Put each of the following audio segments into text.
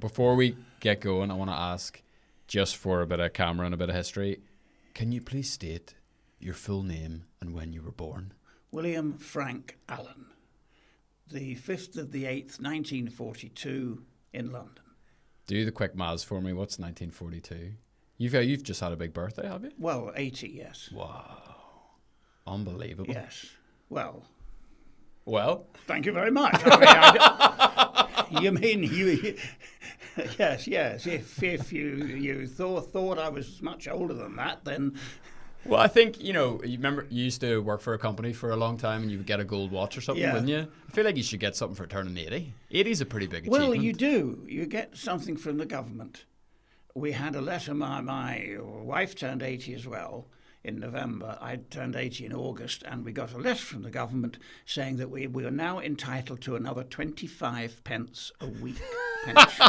before we get going, I want to ask, just for a bit of camera and a bit of history, can you please state your full name and when you were born? William Frank Allen, the 5th of the 8th, 1942, in London. Do the quick maths for me. What's 1942? You've just had a big birthday, have you? Well, 80, yes. Wow. Unbelievable. Yes. Well, thank you very much. I mean, you mean you? Yes. If you thought I was much older than that, then. Well, I think, you remember you used to work for a company for a long time and you would get a gold watch or something, wouldn't you? I feel like you should get something for turning 80. 80 is a pretty big achievement. Well, you do. You get something from the government. We had a letter. My wife turned 80 as well in November. I turned 80 in August, and we got a letter from the government saying that we are now entitled to another 25 pence a week pension.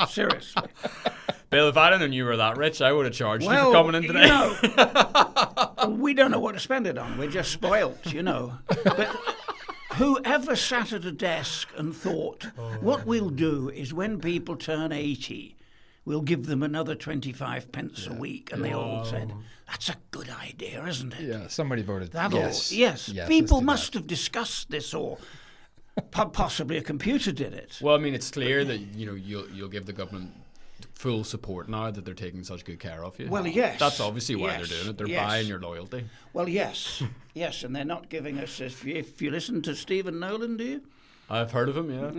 Seriously. Bill, if I'd have known you were that rich, I would have charged you for coming in today. We don't know what to spend it on. We're just spoilt, But whoever sat at a desk and thought, what we'll do is when people turn 80, we'll give them another 25 pence a week. And they all said, that's a good idea, isn't it? Yeah, somebody voted yes. People must have discussed this, or possibly a computer did it. Well, I mean, it's clear that, you'll give the government full support now that they're taking such good care of you. Well, yes. That's obviously why they're doing it. They're buying your loyalty. Well, yes, and they're not giving us. If you listen to Stephen Nolan, do you? I've heard of him, yeah.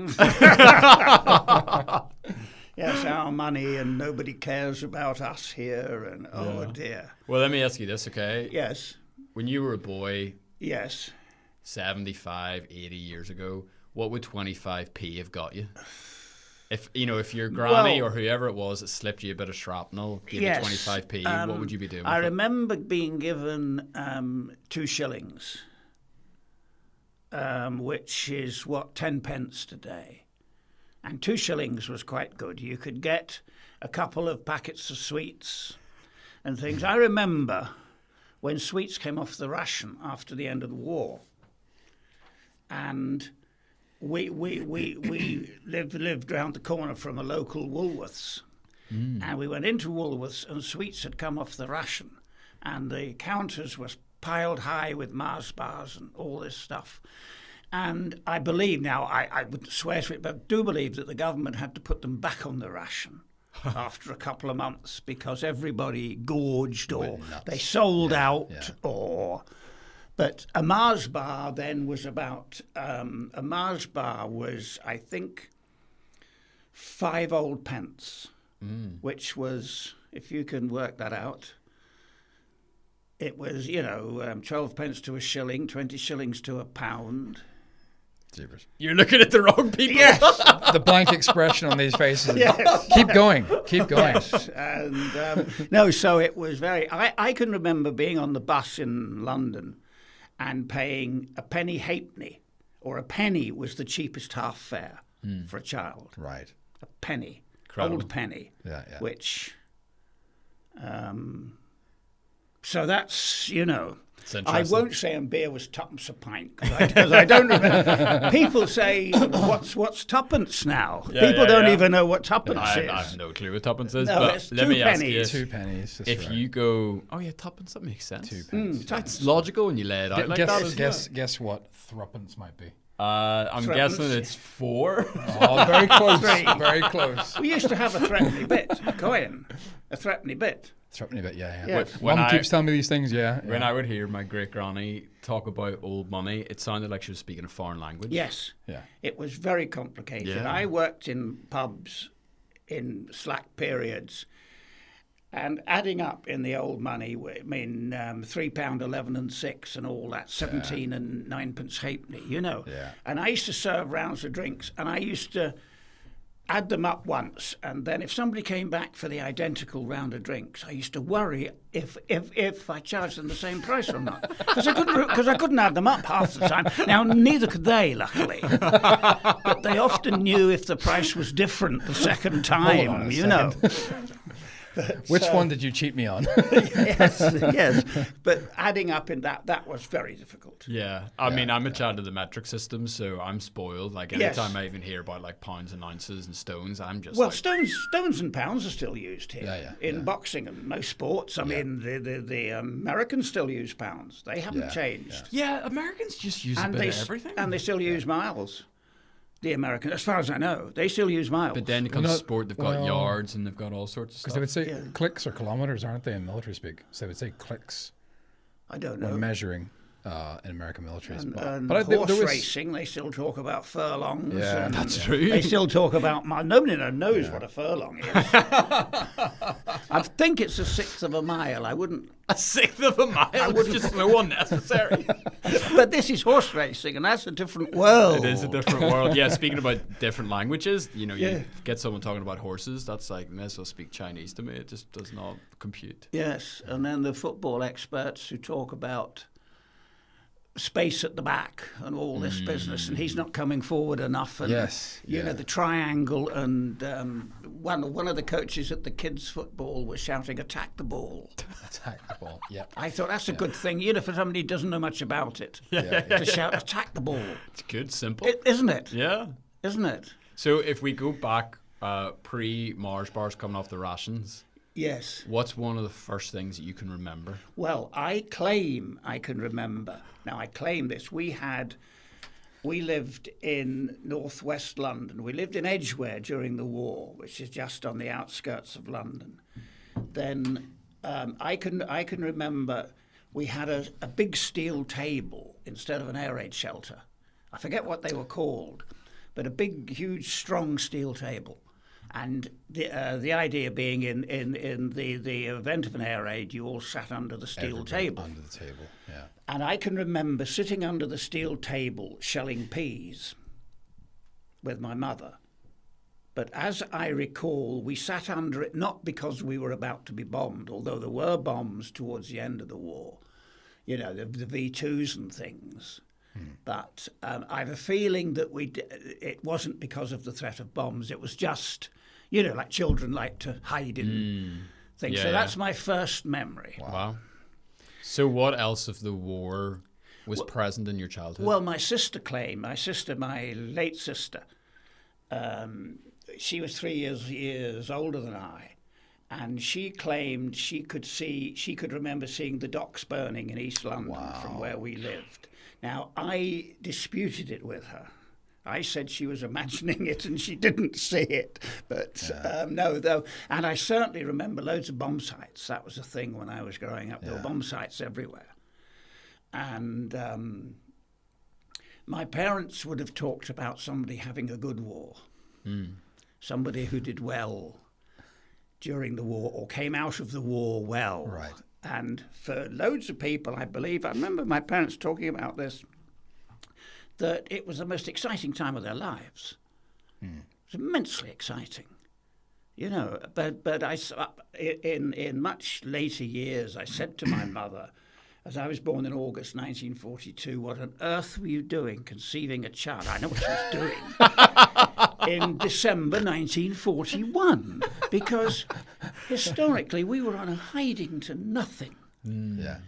Yes, our money and nobody cares about us here, and oh dear. Well, let me ask you this, okay? Yes. When you were a boy, yes, 75, 80 years ago, what would 25p have got you? If your granny or whoever it was that slipped you a bit of shrapnel, gave you 25p, what would you be doing? I remember being given 2 shillings, which is 10 pence today. And 2 shillings was quite good. You could get a couple of packets of sweets and things. I remember when sweets came off the ration after the end of the war, and we lived round the corner from a local Woolworths, and we went into Woolworths, and sweets had come off the ration, and the counters were piled high with Mars bars and all this stuff. And I believe now, I wouldn't swear to it, but do believe that the government had to put them back on the ration after a couple of months because everybody gorged or they sold out or. But a Mars bar then was about, I think, 5 old pence, which was, if you can work that out, it was, 12 pence to a shilling, 20 shillings to a pound. You're looking at the wrong people. Yes. The blank expression on these faces. Yes. Keep going. Yes. And so it was very. I can remember being on the bus in London and paying a penny halfpenny, or a penny was the cheapest half fare for a child. Right. A penny, Incredible. Old penny. Yeah. Which. So that's I won't say beer was tuppence a pint because I don't remember. People say what's tuppence now. People don't even know what tuppence is. I have no clue what tuppence is. No, but it's let 2 me ask pennies. you, 2 pennies. if you go, tuppence, that makes sense. 2 pennies. That's logical when you lay it out like that. Guess what threepence might be. I'm guessing it's 4. Oh, very close. Very close. We used to have a threepenny bit, a coin, a threepenny bit. Threepenny bit, yeah. Yes. Mum keeps telling me these things, When I would hear my great granny talk about old money, it sounded like she was speaking a foreign language. Yes. Yeah. It was very complicated. Yeah. I worked in pubs in slack periods, and adding up in the old money, I mean, £3.11 and 6 and all that, 17 and 9 halfpenny, Yeah. And I used to serve rounds of drinks, and I used to add them up once, and then if somebody came back for the identical round of drinks, I used to worry if I charged them the same price or not, because I couldn't add them up half the time. Now neither could they, luckily, but they often knew if the price was different the second time. Which one did you cheat me on? yes. But adding up in that was very difficult. Yeah. I mean, I'm a child of the metric system, so I'm spoiled. Like, anytime Yes. I even hear about, like, pounds and ounces and stones, I'm just Well, like... stones and pounds are still used here in boxing and most sports. I mean, the Americans still use pounds. They haven't changed. Yeah, Americans just use a bit of everything. And they still use miles. The Americans, as far as I know, they still use miles. But then it comes to sport, they've got yards and they've got all sorts of stuff. Because they would say clicks or kilometers, aren't they, in military speak? So they would say clicks. I don't know. When measuring in American military. And but horse racing, they still talk about furlongs. Yeah, and that's true. They still talk about nobody knows what a furlong is. I think it's a sixth of a mile. I wouldn't. A sixth of a mile? It's just so unnecessary. But this is horse racing, and that's a different world. It is a different world. Yeah, speaking about different languages, you get someone talking about horses, that's like, may as well speak Chinese to me. It just does not compute. Yes, and then the football experts who talk about space at the back and all this business, and he's not coming forward enough. And, you know, the triangle, and one of the coaches at the kids' football was shouting, "Attack the ball." Attack the ball, I thought that's a good thing, you know, for somebody who doesn't know much about it, to shout, "Attack the ball." It's good, simple. Isn't it? Yeah. Isn't it? So if we go back pre-Mars bars coming off the rations, yes. What's one of the first things that you can remember? Well, I claim I can remember. Now, I claim this. We lived in northwest London. We lived in Edgware during the war, which is just on the outskirts of London. Then I can remember we had a big steel table instead of an air raid shelter. I forget what they were called, but a big, huge, strong steel table. And the idea being in the event of an air raid, you all sat under the steel table. Under the table, yeah. And I can remember sitting under the steel table shelling peas with my mother. But as I recall, we sat under it not because we were about to be bombed, although there were bombs towards the end of the war, you know, the V2s and things. But I have a feeling that it wasn't because of the threat of bombs. It was just, you know, like children like to hide in things. So that's my first memory. Wow. So what else of the war was present in your childhood? Well, my late sister, she was 3 years older than I, and she claimed she could remember seeing the docks burning in East London from where we lived. Now, I disputed it with her. I said she was imagining it and she didn't see it. But no, though. And I certainly remember loads of bomb sites. That was a thing when I was growing up. There were bomb sites everywhere. And my parents would have talked about somebody having a good war, somebody who did well during the war or came out of the war well. Right. And for loads of people, I remember my parents talking about this, that it was the most exciting time of their lives. It was immensely exciting, you know. But in much later years, I said to my mother, as I was born in August 1942, "What on earth were you doing conceiving a child?" I know what she was doing. In December 1941, because historically we were on a hiding to nothing. Yeah.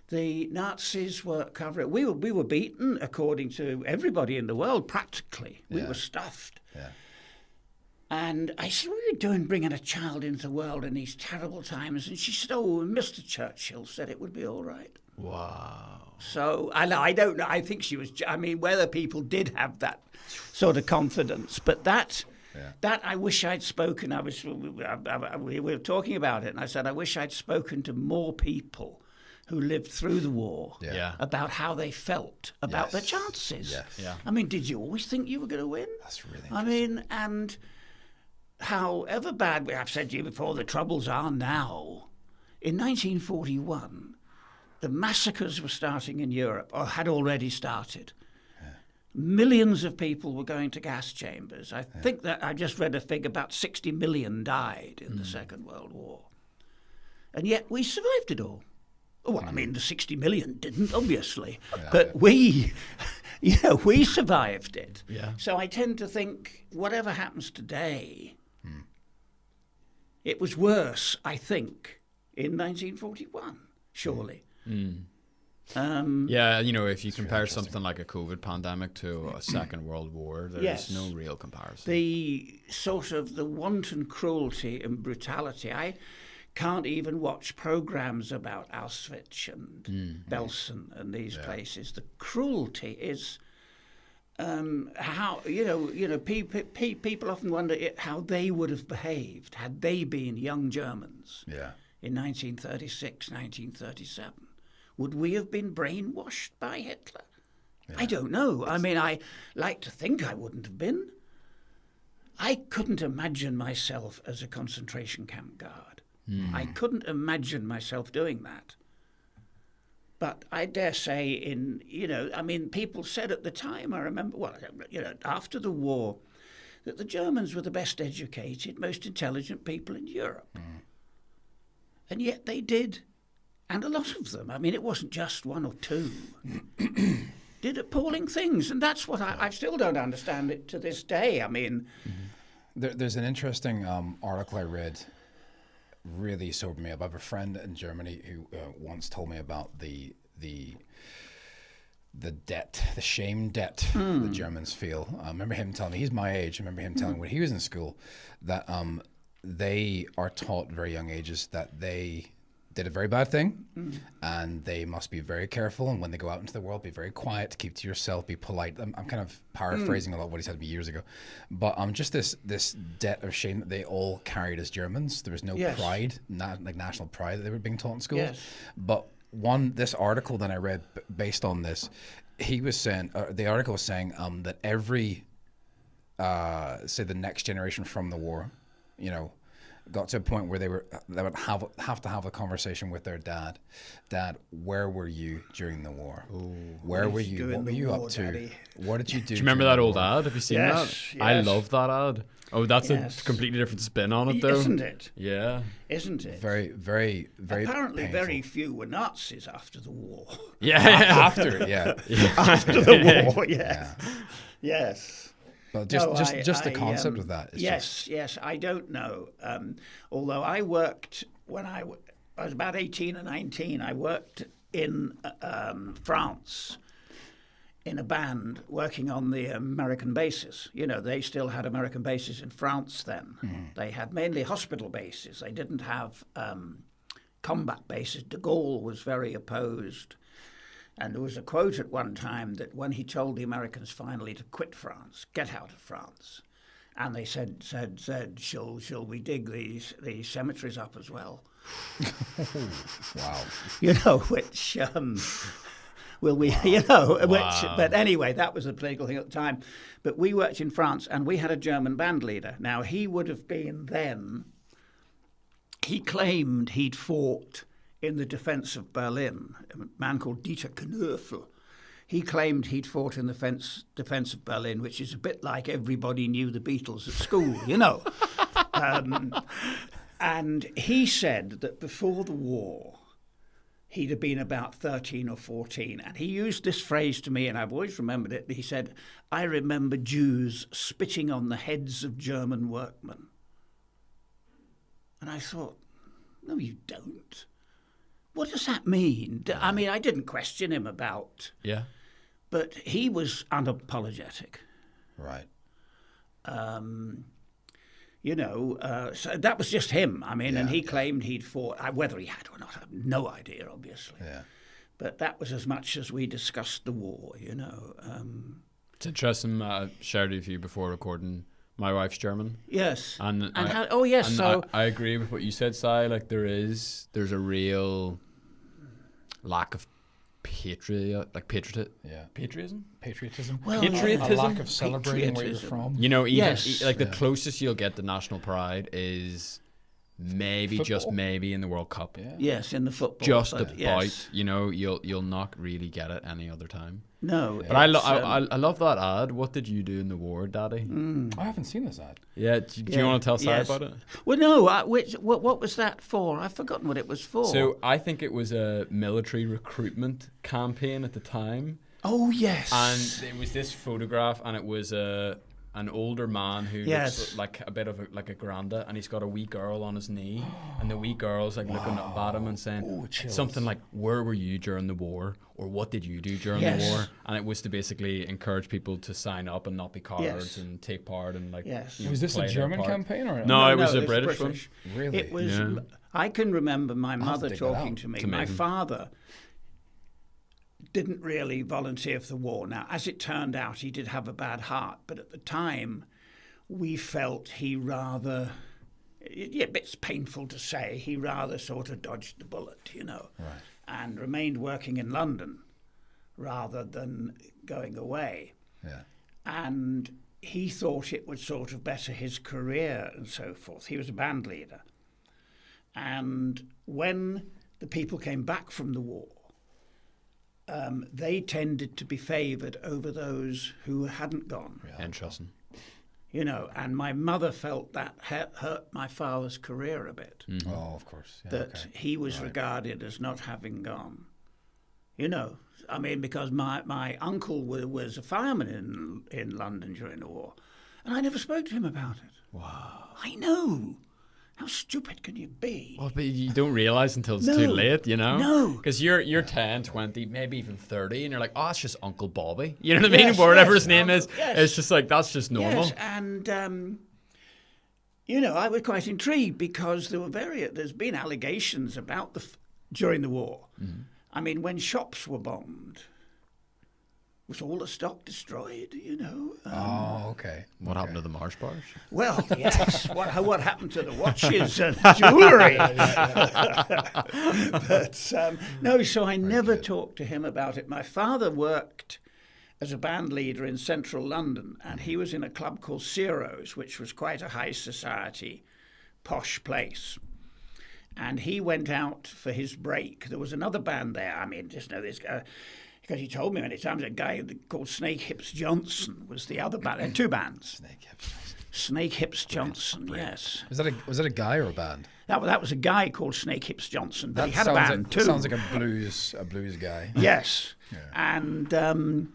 The Nazis were covering. We were beaten, according to everybody in the world. Practically, we were stuffed. Yeah. And I said, "What are you doing, bringing a child into the world in these terrible times?" And she said, "Oh, Mr. Churchill said it would be all right." Wow. So I don't know. I think she was. I mean, whether people did have that sort of confidence, but that I wish I'd spoken. We were talking about it, and I said I wish I'd spoken to more people who lived through the war about how they felt about their chances. Yes. Yeah. I mean, did you always think you were going to win? That's really I mean, and however bad I've said to you before, the troubles are now. In 1941, the massacres were starting in Europe, or had already started. Millions of people were going to gas chambers. I think that I just read a figure, about 60 million died in the Second World War. And yet we survived it all. Well, I mean, the 60 million didn't, obviously, but we survived it. Yeah. So I tend to think whatever happens today, It was worse, I think, in 1941, surely. Yeah, if you compare something like a COVID pandemic to a Second World War, there's no real comparison. The sort of the wanton cruelty and brutality. I can't even watch programs about Auschwitz and Belsen and these places. The cruelty is how people often wonder how they would have behaved had they been young Germans in 1936, 1937. Would we have been brainwashed by Hitler? Yeah. I don't know. I mean, I like to think I wouldn't have been. I couldn't imagine myself as a concentration camp guard. I couldn't imagine myself doing that. But I dare say people said at the time, I remember, after the war, that the Germans were the best educated, most intelligent people in Europe. And yet they did. And a lot of them, I mean, it wasn't just one or two, did appalling things. And that's what I still don't understand it to this day. I mean... There's an interesting article I read, really sobered me up. I have a friend in Germany who once told me about the debt, the shame debt the Germans feel. I remember him telling me, he's my age, I remember him telling me when he was in school that they are taught at very young ages that they did a very bad thing and they must be very careful, and when they go out into the world, be very quiet, keep to yourself, be polite. I'm kind of paraphrasing a lot of what he said to me years ago, but just this debt of shame that they all carried as Germans. There was no pride, not like national pride that they were being taught in schools. But this article that I read based on this, he was saying, the article was saying that every say the next generation from the war, got to a point where they would have to have a conversation with their dad. Dad, where were you during the war? Ooh, where were you? What were you up to? Daddy? What did you do? Do you remember that old ad? Have you seen that? Yes. I love that ad. Oh, that's a completely different spin on it, though. Isn't it? Yeah. Isn't it? Very, very, very Apparently painful. Very few were Nazis after the war. Yeah. After, yeah. After the war, Yes. Well, just the concept of that. Is yes. I don't know. Although I worked when I was about 18 or 19, I worked in France in a band working on the American bases. They still had American bases in France then. They had mainly hospital bases. They didn't have combat bases. De Gaulle was very opposed. And there was a quote at one time that when he told the Americans finally to quit France, get out of France, and they said, shall we dig these cemeteries up as well? Wow. Which will we? Wow. Which. But anyway, that was a political thing at the time. But we worked in France, and we had a German band leader. Now he would have been then. He claimed he'd fought in the defense of Berlin, a man called Dieter Knöfel. He claimed he'd fought in the defense of Berlin, which is a bit like everybody knew the Beatles at school, And he said that before the war, he'd have been about 13 or 14. And he used this phrase to me, and I've always remembered it. He said, I remember Jews spitting on the heads of German workmen. And I thought, no, you don't. What does that mean? I mean, I didn't question him about. Yeah. But he was unapologetic. Right. So that was just him. I mean, and he claimed he'd fought. Whether he had or not, I have no idea, obviously. Yeah. But that was as much as we discussed the war, It's interesting. I shared it with you before recording. My wife's German. Yes. I agree with what you said, Sai. Like there's a real lack of patriotism. Well, patriotism. A lack of celebrating where you're from. The closest you'll get to national pride is maybe football? Just maybe in the World Cup. Yeah. Yes, in the football. Just about. Yes. You'll not really get it any other time. No, but I love that ad. What did you do in the war, Daddy? I haven't seen this ad. Yeah, do you want to tell Sai about it? Well, no. What was that for? I've forgotten what it was for. So I think it was a military recruitment campaign at the time. Oh yes. And it was this photograph, and it was a an older man who looks like a bit of like a granda, and he's got a wee girl on his knee, and the wee girl's like looking up at him and saying something like, "Where were you during the war?" or "What did you do during the war?" And it was to basically encourage people to sign up and not be cowards and take part and like. Was this a German campaign or no? It was a British one. Really? It was. Yeah. I can remember my mother talking to me. My father didn't really volunteer for the war. Now, as it turned out, he did have a bad heart, but at the time, we felt he rather, it's painful to say, he rather sort of dodged the bullet, and remained working in London rather than going away. Yeah. And he thought it would sort of better his career and so forth. He was a band leader. And when the people came back from the war, they tended to be favoured over those who hadn't gone. Yeah. Interesting. And my mother felt that hurt my father's career a bit. Mm-hmm. Oh, of course. Yeah, that he was regarded as not having gone. I mean, because my uncle was a fireman in London during the war, and I never spoke to him about it. Wow. I know. How stupid can you be? Well, but you don't realise until it's too late, No. Because you're 10, 20, maybe even 30, and you're like, oh, it's just Uncle Bobby. You know what I mean? Or whatever his name is. Yes. It's just like, that's just normal. Yes, and, I was quite intrigued because there's been allegations about during the war. Mm-hmm. I mean, when shops were bombed, was all the stock destroyed, Okay. What happened to the Marsh bars? Well, yes. What happened to the watches and jewellery? But no, so I never talked to him about it. My father worked as a band leader in central London, and he was in a club called Ciro's, which was quite a high society, posh place. And he went out for his break. There was another band there. I mean, just know this guy. Because he told me many times, a guy called Snake Hips Johnson was the other band. There were two bands. Snake Hips Johnson, yes. Was that a guy or a band? That was a guy called Snake Hips Johnson, but he had a band too. Sounds like a blues guy. Yes, yeah. And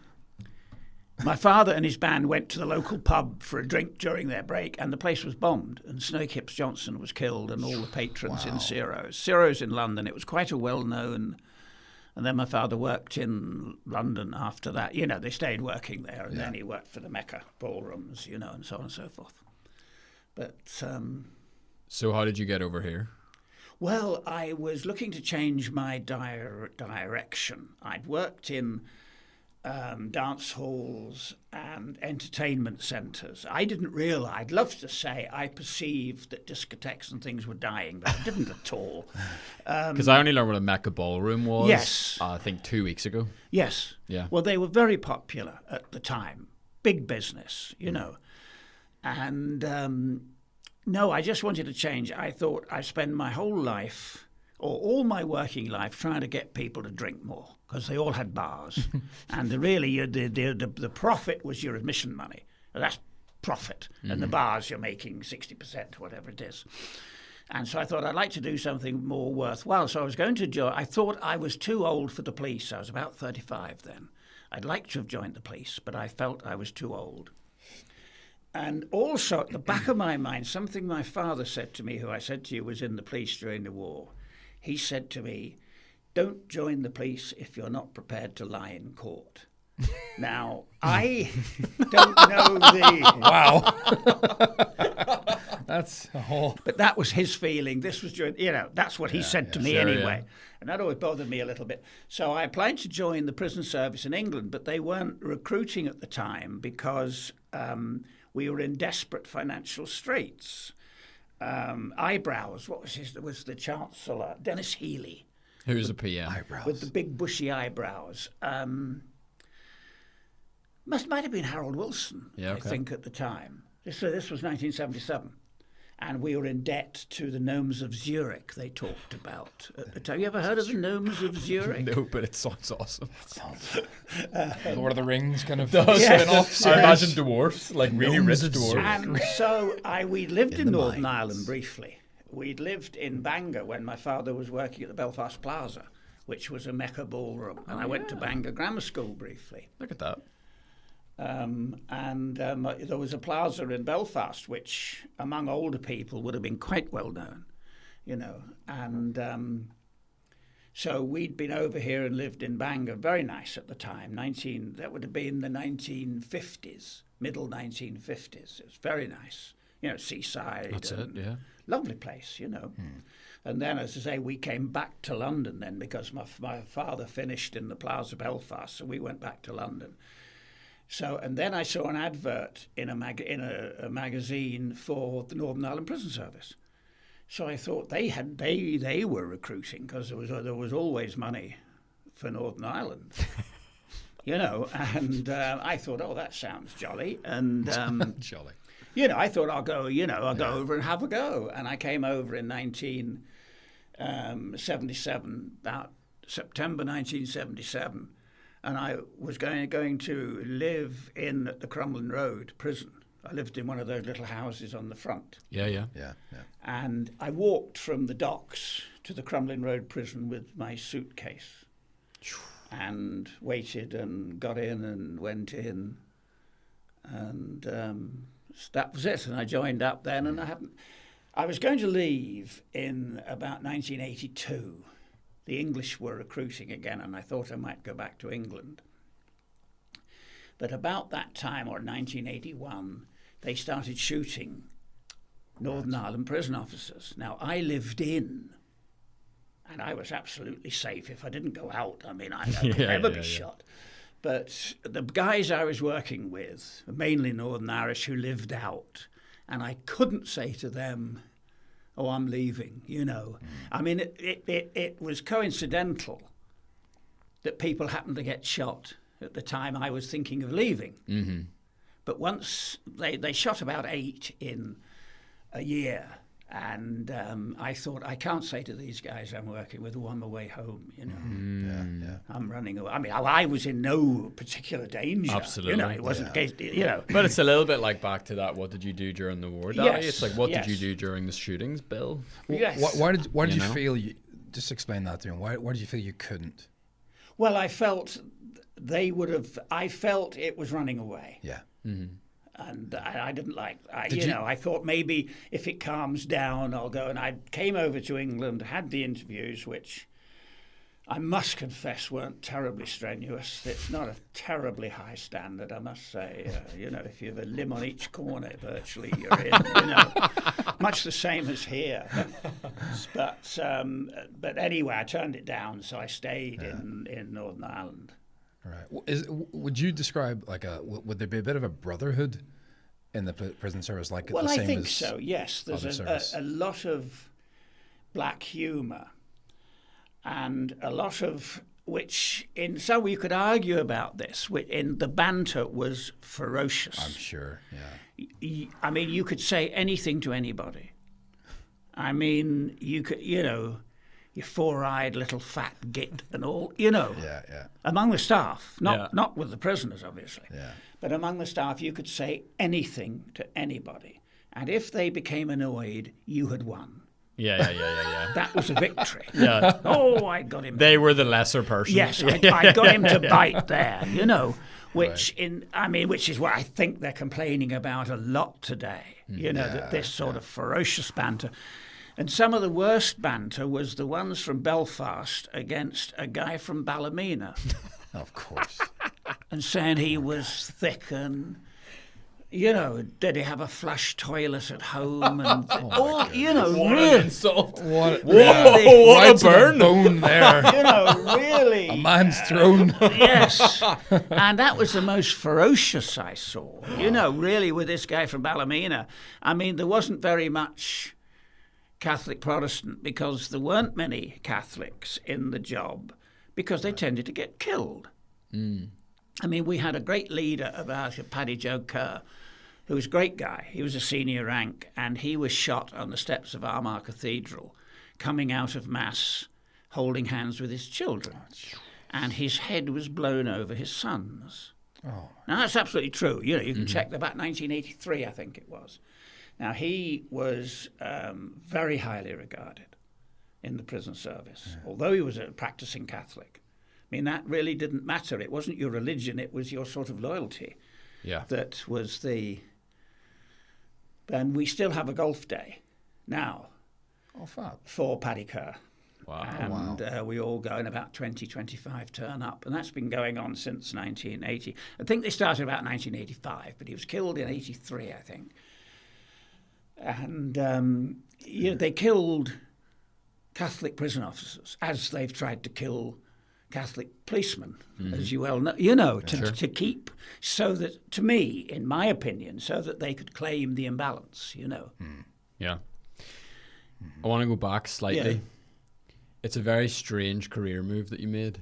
my father and his band went to the local pub for a drink during their break, and the place was bombed, and Snake Hips Johnson was killed, and all the patrons in Ciro's. Ciro's in London. It was quite a well-known. And then my father worked in London after that. They stayed working there, and then he worked for the Mecca ballrooms, and so on and so forth. But so how did you get over here? Well, I was looking to change my direction. I'd worked in dance halls and entertainment centres. I didn't realise, I'd love to say I perceived that discotheques and things were dying, but I didn't at all. Because I only learned what a Mecca ballroom was, yes. I think 2 weeks ago. Yes. Yeah. Well, they were very popular at the time. Big business, And no, I just wanted to change. I thought I'd spend my whole life, or all my working life, trying to get people to drink more, because they all had bars. And the profit was your admission money. That's profit. Mm-hmm. And the bars, you're making 60%, whatever it is. And so I thought I'd like to do something more worthwhile. So I was going to join. I thought I was too old for the police. I was about 35 then. I'd like to have joined the police, but I felt I was too old. And also at the back of my mind, something my father said to me, who I said to you was in the police during the war. He said to me, don't join the police if you're not prepared to lie in court. Now, I don't know the... Wow. That's a whole... But that was his feeling. This was during, that's what he said to me anyway. Yeah. And that always bothered me a little bit. So I applied to join the prison service in England, but they weren't recruiting at the time because we were in desperate financial straits. Eyebrows, was the Chancellor, Dennis Healy. Who's the PM? Eyebrows. With the big bushy eyebrows. Might have been Harold Wilson, I think, at the time. So this was 1977. And we were in debt to the gnomes of Zurich they talked about at the time. Have you ever heard of the gnomes of Zurich? No, but it sounds awesome. Lord of the Rings kind of spin-off. I imagine dwarfs, like really rich dwarfs. And so we lived in Northern Ireland briefly. We'd lived in Bangor when my father was working at the Belfast Plaza, which was a Mecca ballroom. And I went to Bangor Grammar School briefly. Look at that. There was a plaza in Belfast, which among older people would have been quite well known, and so we'd been over here and lived in Bangor, very nice at the time. That would have been the 1950s, middle 1950s. It was very nice, seaside. That's it, yeah. Lovely place, And then, as I say, we came back to London then because my father finished in the Plaza Belfast, so we went back to London. So, and then I saw an advert in a magazine for the Northern Ireland Prison Service. So I thought they were recruiting because there was always money for Northern Ireland, And I thought, oh, that sounds jolly, and jolly. I thought I'll go over and have a go, and I came over in 1977, about September 1977, and I was going to live in the Crumlin Road prison. I lived in one of those little houses on the front. Yeah. And I walked from the docks to the Crumlin Road prison with my suitcase and waited and got in and went in. And that was it. And I joined up then, and I was going to leave in about 1982. The English were recruiting again, and I thought I might go back to England. But about that time, or 1981, they started shooting Northern Ireland prison officers. Now, I lived in, and I was absolutely safe if I didn't go out. I mean, I could never be shot. But the guys I was working with, mainly Northern Irish, who lived out, and I couldn't say to them, oh, I'm leaving, I mean, it was coincidental that people happened to get shot at the time I was thinking of leaving. Mm-hmm. But once they shot about 8 in a year, and I thought, I can't say to these guys I'm working with, oh, I'm away home, I'm running away. I mean, I was in no particular danger. Absolutely. It wasn't case, But it's a little bit like back to that, what did you do during the war, Daddy? Yes, it's like, what did you do during the shootings, Bill? Yes. Why did you feel just explain that to me. Why did you feel you couldn't? Well, I felt I felt it was running away. Yeah. Mm-hmm. And I didn't like, I thought maybe if it calms down, I'll go. And I came over to England, had the interviews, which I must confess weren't terribly strenuous. It's not a terribly high standard, I must say. If you have a limb on each corner, virtually you're in, much the same as here. But anyway, I turned it down, so I stayed in Northern Ireland. Right. Would you describe would there be a bit of a brotherhood in the prison service, like well, the same I think as so. Yes, there's a lot of black humour, and a lot of which in some way you could argue about this. In the banter was ferocious. I'm sure. Yeah. I mean, you could say anything to anybody. I mean, you could, you four-eyed little fat git and all, Yeah. among the staff, not with the prisoners, obviously. Yeah. But among the staff, you could say anything to anybody. And if they became annoyed, you had won. Yeah. That was a victory. Yeah. Oh, I got him. They were the lesser person. Yes, I got him to bite there, which is what I think they're complaining about a lot today, that this sort of ferocious banter. And some of the worst banter was the ones from Belfast against a guy from Ballymena. Of course. And saying he was thick and, did he have a flush toilet at home? And what really. an insult. What a burn. Bone there. Really. A man's thrown. Yes. And that was the most ferocious I saw, really, with this guy from Ballymena. I mean, there wasn't very much Catholic Protestant because there weren't many Catholics in the job because they tended to get killed. Mm. I mean, we had a great leader of ours, Paddy Joe Kerr, who was a great guy. He was a senior rank, and he was shot on the steps of Armagh Cathedral, coming out of Mass, holding hands with his children. And his head was blown over his son's. Oh. Now, that's absolutely true. You can check about 1983, I think it was. Now, he was very highly regarded in the prison service, although he was a practicing Catholic. I mean, that really didn't matter. It wasn't your religion, it was your sort of loyalty. that was and we still have a golf day now. Oh, fab. For Paddy Kerr. Wow. And we all go, and about 20, 25 turn up. And that's been going on since 1980. I think they started about 1985, but he was killed in 83, I think. And they killed Catholic prison officers, as they've tried to kill Catholic policemen, as you well know, to keep, so that, to me, in my opinion, so that they could claim the imbalance, Yeah. I want to go back slightly. Yeah. It's a very strange career move that you made.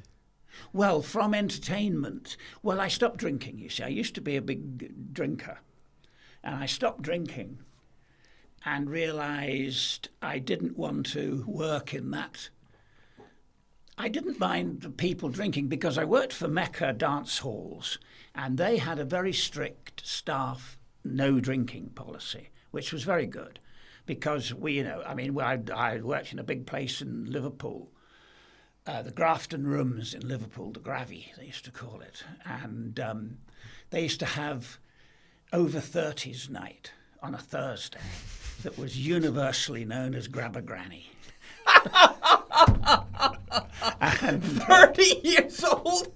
Well, from entertainment, I stopped drinking, you see. I used to be a big drinker, and I stopped drinking and realised I didn't want to work in that. I didn't mind the people drinking because I worked for Mecca dance halls, and they had a very strict staff no drinking policy, which was very good. Because I worked in a big place in Liverpool, the Grafton Rooms in Liverpool, the Gravy, they used to call it. And they used to have over 30s night on a Thursday that was universally known as Grab a Granny. And 30 years old!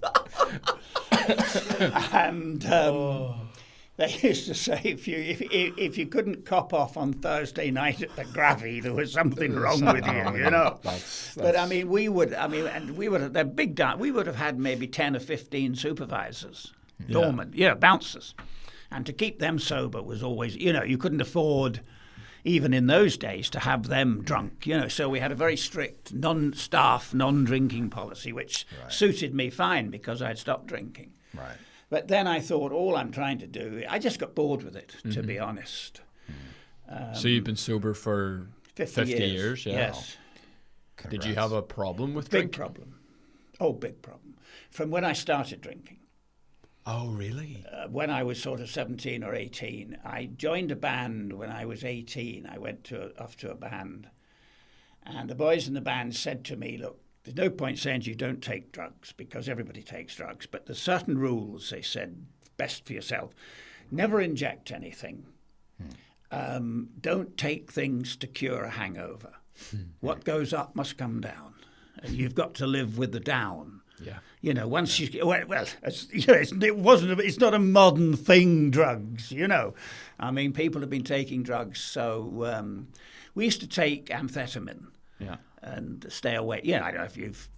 And they used to say if you couldn't cop off on Thursday night at the Gravy, there was something wrong with you, That's... But we would have big dance. We would have had maybe 10 or 15 supervisors, doormen, bouncers, and to keep them sober was always, you couldn't afford, even in those days, to have them drunk, So we had a very strict non-staff, non-drinking policy, which suited me fine because I'd stopped drinking. Right. But then I thought, all I'm trying to do, I just got bored with it, to be honest. So you've been sober for 50 years? Yeah. Yes. Did you have a problem with Big drinking? problem. Oh, big problem. From when I started drinking. Oh, really? When I was sort of 17 or 18. I joined a band when I was 18. I went off to a band. And the boys in the band said to me, look, there's no point saying you don't take drugs because everybody takes drugs, but there's certain rules, they said, best for yourself. Never inject anything. Don't take things to cure a hangover. What goes up must come down. And you've got to live with the down. Yeah. Once you it's not a modern thing, drugs, I mean, people have been taking drugs. So we used to take amphetamine. Yeah. And stay away. I don't know if you've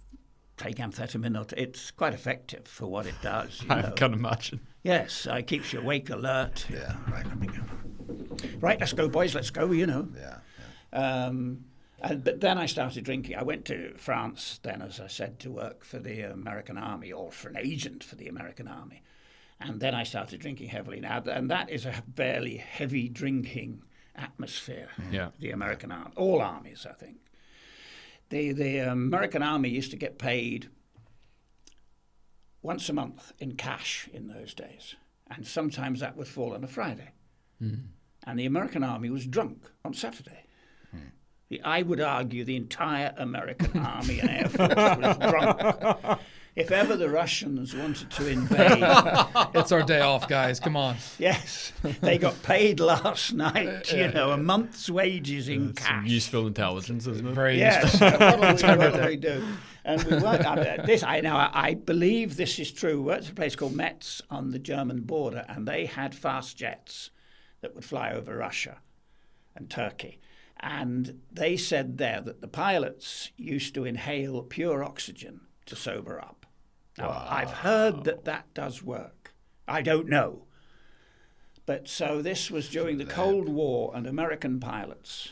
taken amphetamine or it's quite effective for what it does. I can imagine. Yes, it keeps you awake, alert. Yeah. Right, let me go. Right, let's go, boys. Let's go. Yeah. But then I started drinking. I went to France then, as I said, to work for the American Army or for an agent for the American Army. And then I started drinking heavily now. And that is a fairly heavy drinking atmosphere, the American Army. All armies, I think. The American Army used to get paid once a month in cash in those days. And sometimes that would fall on a Friday. And the American Army was drunk on Saturday. I would argue the entire American Army and Air Force was drunk. If ever the Russians wanted to invade... It's our day off, guys. Come on. Yes. They got paid last night, a month's wages in cash. Some useful intelligence, isn't it? Very Yes, what we do. And we worked I believe this is true. We worked at a place called Metz on the German border, and they had fast jets that would fly over Russia and Turkey. And they said there that the pilots used to inhale pure oxygen to sober up. Now, I've heard that does work. I don't know. But so this was during the Cold War, and American pilots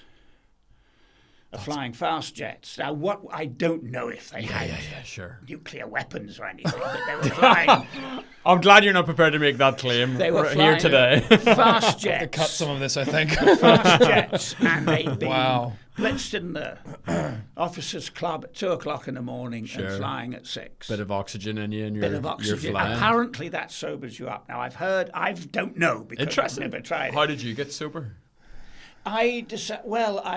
are flying fast jets. Now, what I don't know if they had nuclear weapons or anything, but they were flying. I'm glad you're not prepared to make that claim here today. Fast jets. To cut some of this, I think. Fast jets, and they'd been Wow. blitzed in the officers' club at 2:00 in the morning and flying at 6. Bit of oxygen in you, and you're flying. Apparently, that sobers you up. Now, I've heard. I don't know because I've never tried it. How did you get sober? I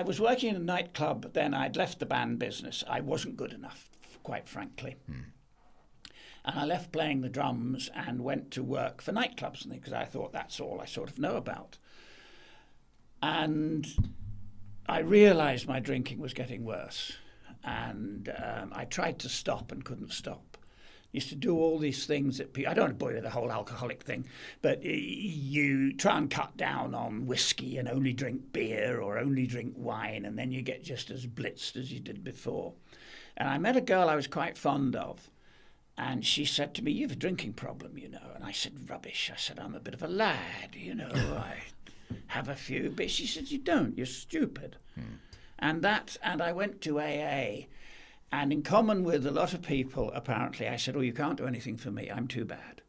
was working in a nightclub then. I'd left the band business. I wasn't good enough, quite frankly. And I left playing the drums and went to work for nightclubs because I thought that's all I sort of know about. And I realised my drinking was getting worse. And I tried to stop and couldn't stop. Used to do all these things that people, I don't want to bore you with the whole alcoholic thing, but you try and cut down on whiskey and only drink beer or only drink wine, and then you get just as blitzed as you did before. And I met a girl I was quite fond of, and she said to me, "You have a drinking problem, you know." And I said, "Rubbish." I said, "I'm a bit of a lad, you know, I have a few." But she said, "You don't, you're stupid." And I went to AA, and in common with a lot of people, apparently, I said, "Oh, you can't do anything for me. I'm too bad.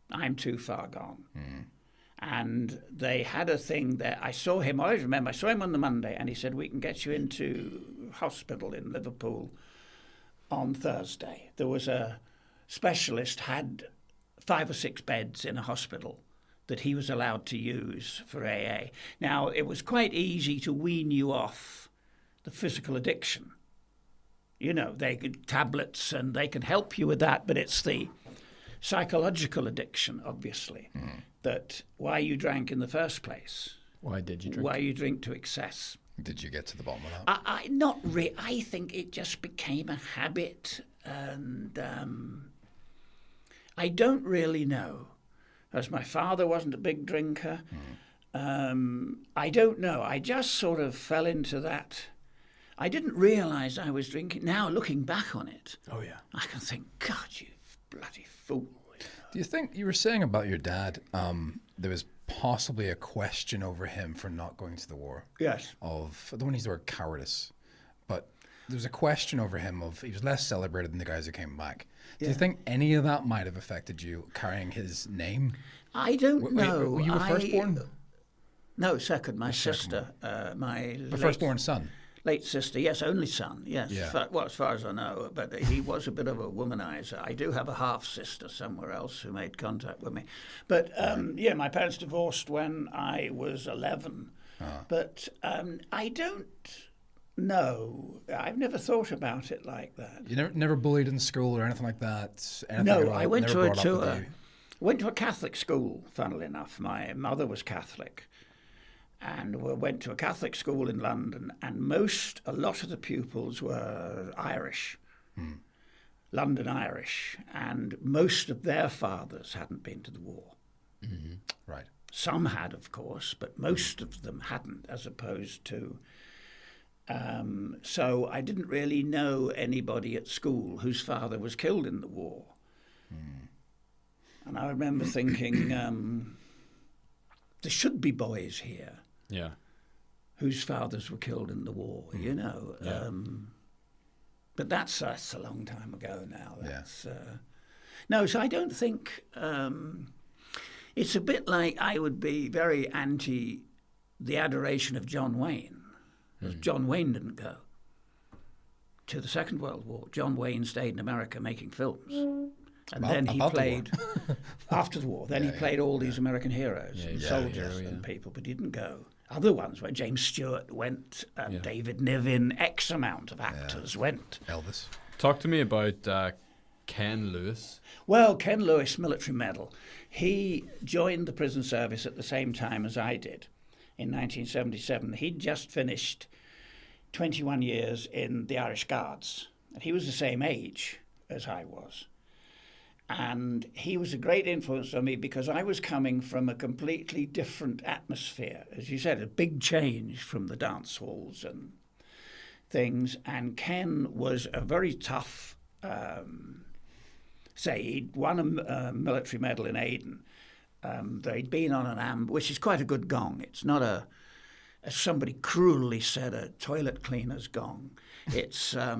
I'm too far gone." And they had a thing that I saw him, I always remember, I saw him on the Monday, and he said, "We can get you into hospital in Liverpool on Thursday." There was a specialist, had 5 or 6 beds in a hospital that he was allowed to use for AA. Now, it was quite easy to wean you off the physical addiction. You know, they could tablets and they can help you with that, but it's the psychological addiction, obviously, that why you drank in the first place. Why did you drink? Why you drink to excess. Did you get to the bottom of that? I think it just became a habit, and I don't really know. As my father wasn't a big drinker, I don't know. I just sort of fell into that. I didn't realise I was drinking. Now, looking back on it, I can think, God, you bloody fool. Do you think, you were saying about your dad, there was possibly a question over him for not going to the war? Yes. I don't want to use the word cowardice, but there was a question over him of, he was less celebrated than the guys who came back. Do you think any of that might have affected you carrying his name? I don't know. Were you a firstborn? No, second. My sister, The firstborn son? Late sister, yes, only son, yes. Yeah. As far as I know, but he was a bit of a womanizer. I do have a half-sister somewhere else who made contact with me. But, my parents divorced when I was 11. But I don't know. I've never thought about it like that. You never bullied in school or anything like that? No, I went to a Catholic school, funnily enough. My mother was Catholic. And we went to a Catholic school in London, and a lot of the pupils were Irish, London Irish, and most of their fathers hadn't been to the war. Right. Some had, of course, but most of them hadn't, as opposed to... so I didn't really know anybody at school whose father was killed in the war. And I remember thinking, there should be boys here. Yeah. Whose fathers were killed in the war, you know. Yeah. But that's a long time ago now. No, so I don't think... it's a bit like I would be very anti the adoration of John Wayne. Because John Wayne didn't go to the Second World War. John Wayne stayed in America making films. And then he played... after the war. Then he played all these American heroes and soldiers and people, but he didn't go. Other ones where James Stewart went, David Niven, X amount of actors went. Elvis. Talk to me about Ken Lewis. Well, Ken Lewis, military medal. He joined the prison service at the same time as I did in 1977. He'd just finished 21 years in the Irish Guards. And he was the same age as I was. And he was a great influence on me because I was coming from a completely different atmosphere. As you said, a big change from the dance halls and things. And Ken was a very tough, he'd won a military medal in Aden. They'd been on an ambush, which is quite a good gong. It's not as somebody cruelly said, a toilet cleaner's gong. It's a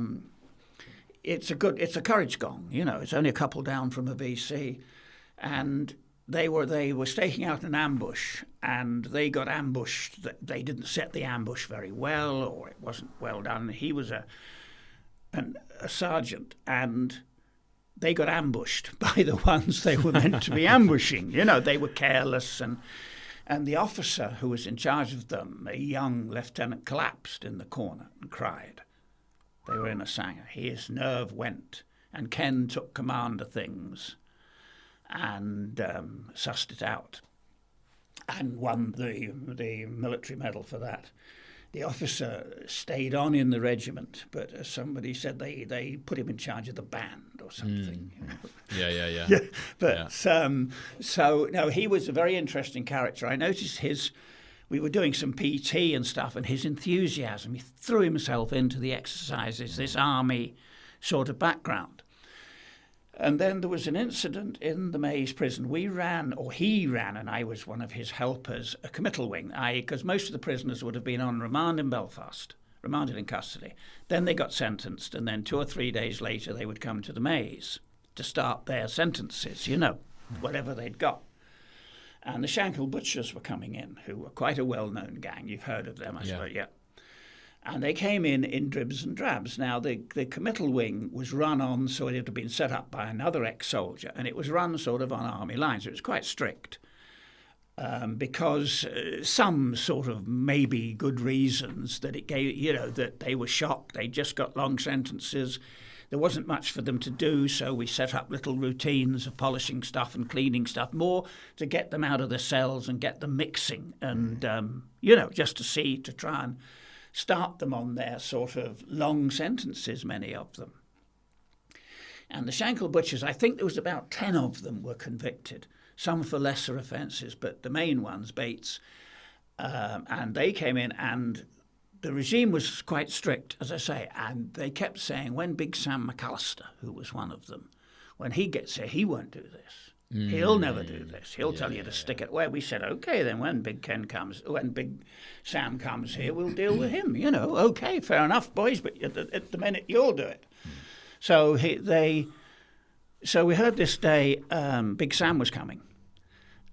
courage gong, you know. It's only a couple down from a VC, and they were staking out an ambush, and they got ambushed. They didn't set the ambush very well, or it wasn't well done. He was a sergeant, and they got ambushed by the ones they were meant to be ambushing. You know, they were careless, and the officer who was in charge of them, a young lieutenant, collapsed in the corner and cried. They were in a sanger. His nerve went, And Ken took command of things and sussed it out and won the military medal for that. The officer stayed on in the regiment, but as somebody said, they put him in charge of the band or something. Yeah. But so no, he was a very interesting character. I noticed we were doing some PT and stuff, and his enthusiasm. He threw himself into the exercises, this army sort of background. And then there was an incident in the Maze prison. He ran, and I was one of his helpers, a committal wing, because most of the prisoners would have been on remand in Belfast, remanded in custody. Then they got sentenced, and then 2 or 3 days later they would come to the Maze to start their sentences, whatever they'd got. And the Shankill Butchers were coming in, who were quite a well-known gang. You've heard of them, I suppose, yeah. And they came in dribs and drabs. Now, the committal wing was run on, so it had been set up by another ex-soldier, and it was run sort of on army lines. It was quite strict because some sort of maybe good reasons that it gave, that they were shocked. They just got long sentences. There wasn't much for them to do, so we set up little routines of polishing stuff and cleaning stuff, more to get them out of the cells and get them mixing and, just to try and start them on their sort of long sentences, many of them. And the Shankill Butchers, I think there was about 10 of them were convicted, some for lesser offences, but the main ones, Bates, and they came in, and the regime was quite strict, as I say, and they kept saying when Big Sam McAllister, who was one of them, when he gets here, he won't do this. He'll never do this. He'll tell you to stick it where. We said, okay, then when Big Sam comes here, we'll deal with him. Okay, fair enough, boys, but at the minute you'll do it. So we heard this day Big Sam was coming,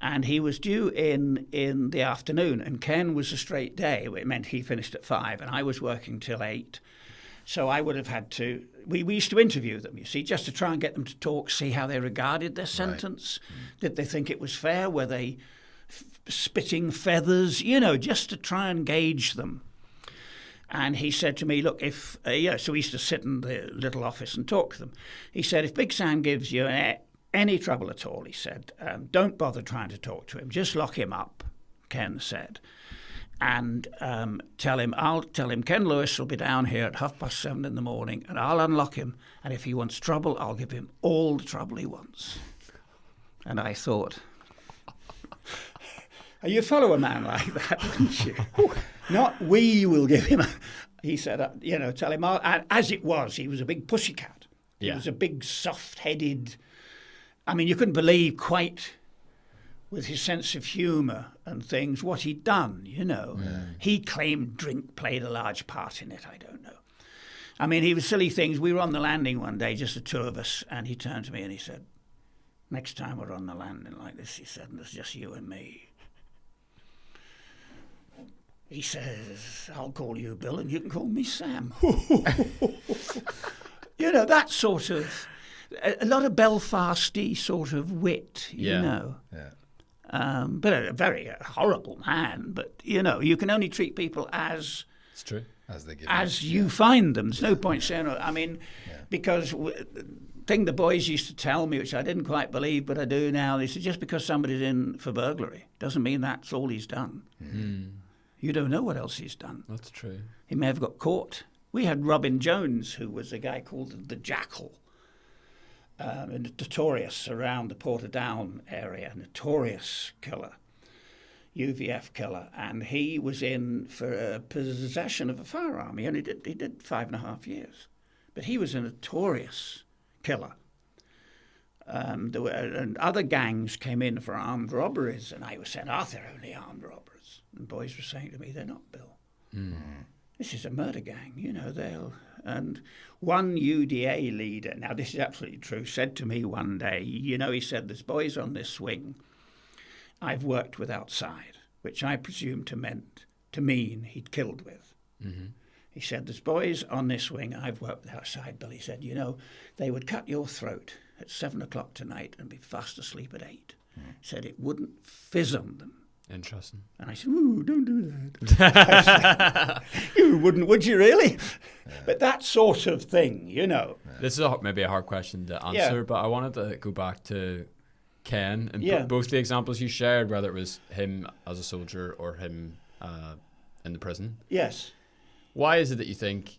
and he was due in the afternoon, and Ken was a straight day. It meant he finished at 5, and I was working till 8. So I would have had to. We used to interview them, you see, just to try and get them to talk, see how they regarded their sentence. Right. Did they think it was fair? Were they spitting feathers? Just to try and gauge them. And he said to me, look, so we used to sit in the little office and talk to them. He said, if Big Sam gives you any trouble at all, he said, don't bother trying to talk to him. Just lock him up, Ken said. And I'll tell him Ken Lewis will be down here at 7:30 in the morning, and I'll unlock him. And if he wants trouble, I'll give him all the trouble he wants. And I thought, you follow a man like that, wouldn't you? Not we will give him. He said, tell him. As it was, he was a big pussycat. He was a big, soft-headed. I mean, you couldn't believe quite, with his sense of humour and things, what he'd done, Yeah. He claimed drink played a large part in it, I don't know. I mean, he was silly things. We were on the landing one day, just the two of us, and he turned to me and he said, next time we're on the landing like this, he said, and there's just you and me. He says, I'll call you Bill and you can call me Sam. That sort of, a lot of Belfasty sort of wit, Yeah. But a very horrible man. But, you can only treat people as... It's true. As they give you find them. There's no point saying... I mean, because the thing the boys used to tell me, which I didn't quite believe, but I do now, they said, just because somebody's in for burglary doesn't mean that's all he's done. Mm. You don't know what else he's done. That's true. He may have got caught. We had Robin Jones, who was a guy called the Jackal, notorious around the Portadown area, notorious killer, UVF killer, and he was in for possession of a firearm. He did 5.5 years, but he was a notorious killer. And other gangs came in for armed robberies, and I was saying, they're only armed robberies. And boys were saying to me, they're not, Bill. Mm. This is a murder gang, And one UDA leader, now this is absolutely true, said to me one day, he said, there's boys on this swing I've worked with outside, which I presume to mean he'd killed with. Mm-hmm. He said, there's boys on this wing I've worked with outside, Bill. He said, they would cut your throat at 7:00 tonight and be fast asleep at 8. Mm. He said it wouldn't fizz on them. Interesting. And I said, ooh, don't do that. You wouldn't, would you really? But that sort of thing, This is maybe a hard question to answer, but I wanted to go back to Ken and both the examples you shared, whether it was him as a soldier or him in the prison. Yes. Why is it that you think,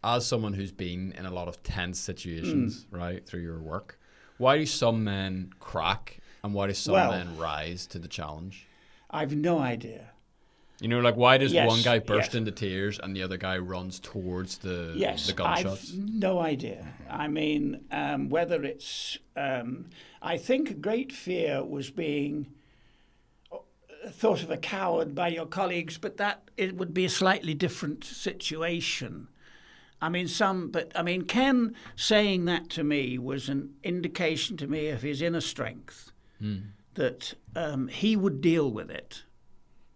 as someone who's been in a lot of tense situations, right, through your work, why do some men crack and why do some men rise to the challenge? I've no idea. Why does one guy burst into tears and the other guy runs towards the gunshots? I've no idea. I mean, whether it's... I think a great fear was being thought of a coward by your colleagues, but that it would be a slightly different situation. Ken saying that to me was an indication to me of his inner strength, that he would deal with it.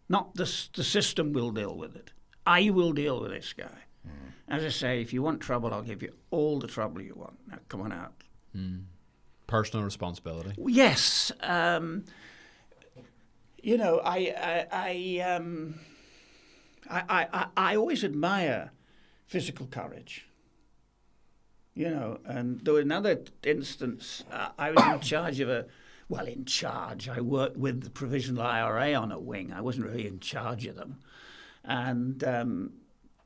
Not the system will deal with it. I will deal with this guy. As I say, if you want trouble, I'll give you all the trouble you want. Now, come on out. Personal responsibility. Yes. I always admire physical courage. And there was another instance. I was in charge of I worked with the Provisional IRA on a wing. I wasn't really in charge of them. And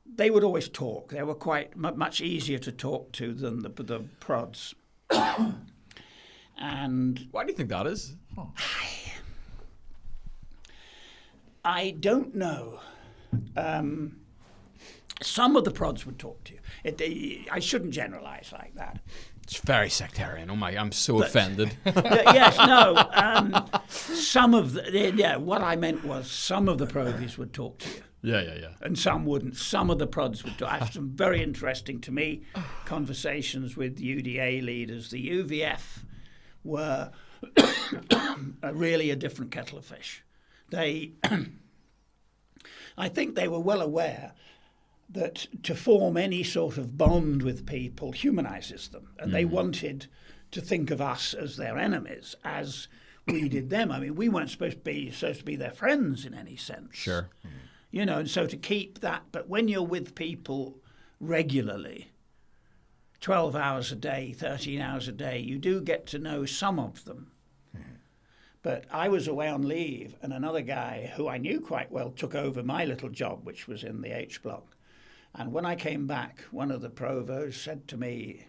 they would always talk. They were quite much easier to talk to than the prods. And why do you think that is? I don't know. Some of the prods would talk to you. I shouldn't generalize like that. It's very sectarian. Oh my! I'm so offended. Yes, no. Some of what I meant was some of the provies would talk to you. Yeah. And some wouldn't. Some of the prods would talk. I have some very interesting to me conversations with UDA leaders. The UVF were really a different kettle of fish. I think they were well aware that to form any sort of bond with people humanizes them. And they wanted to think of us as their enemies, as we did them. I mean, we weren't supposed to be their friends in any sense. Sure. And so to keep that. But when you're with people regularly, 12 hours a day, 13 hours a day, you do get to know some of them. But I was away on leave, and another guy who I knew quite well took over my little job, which was in the H block. And when I came back, one of the provosts said to me,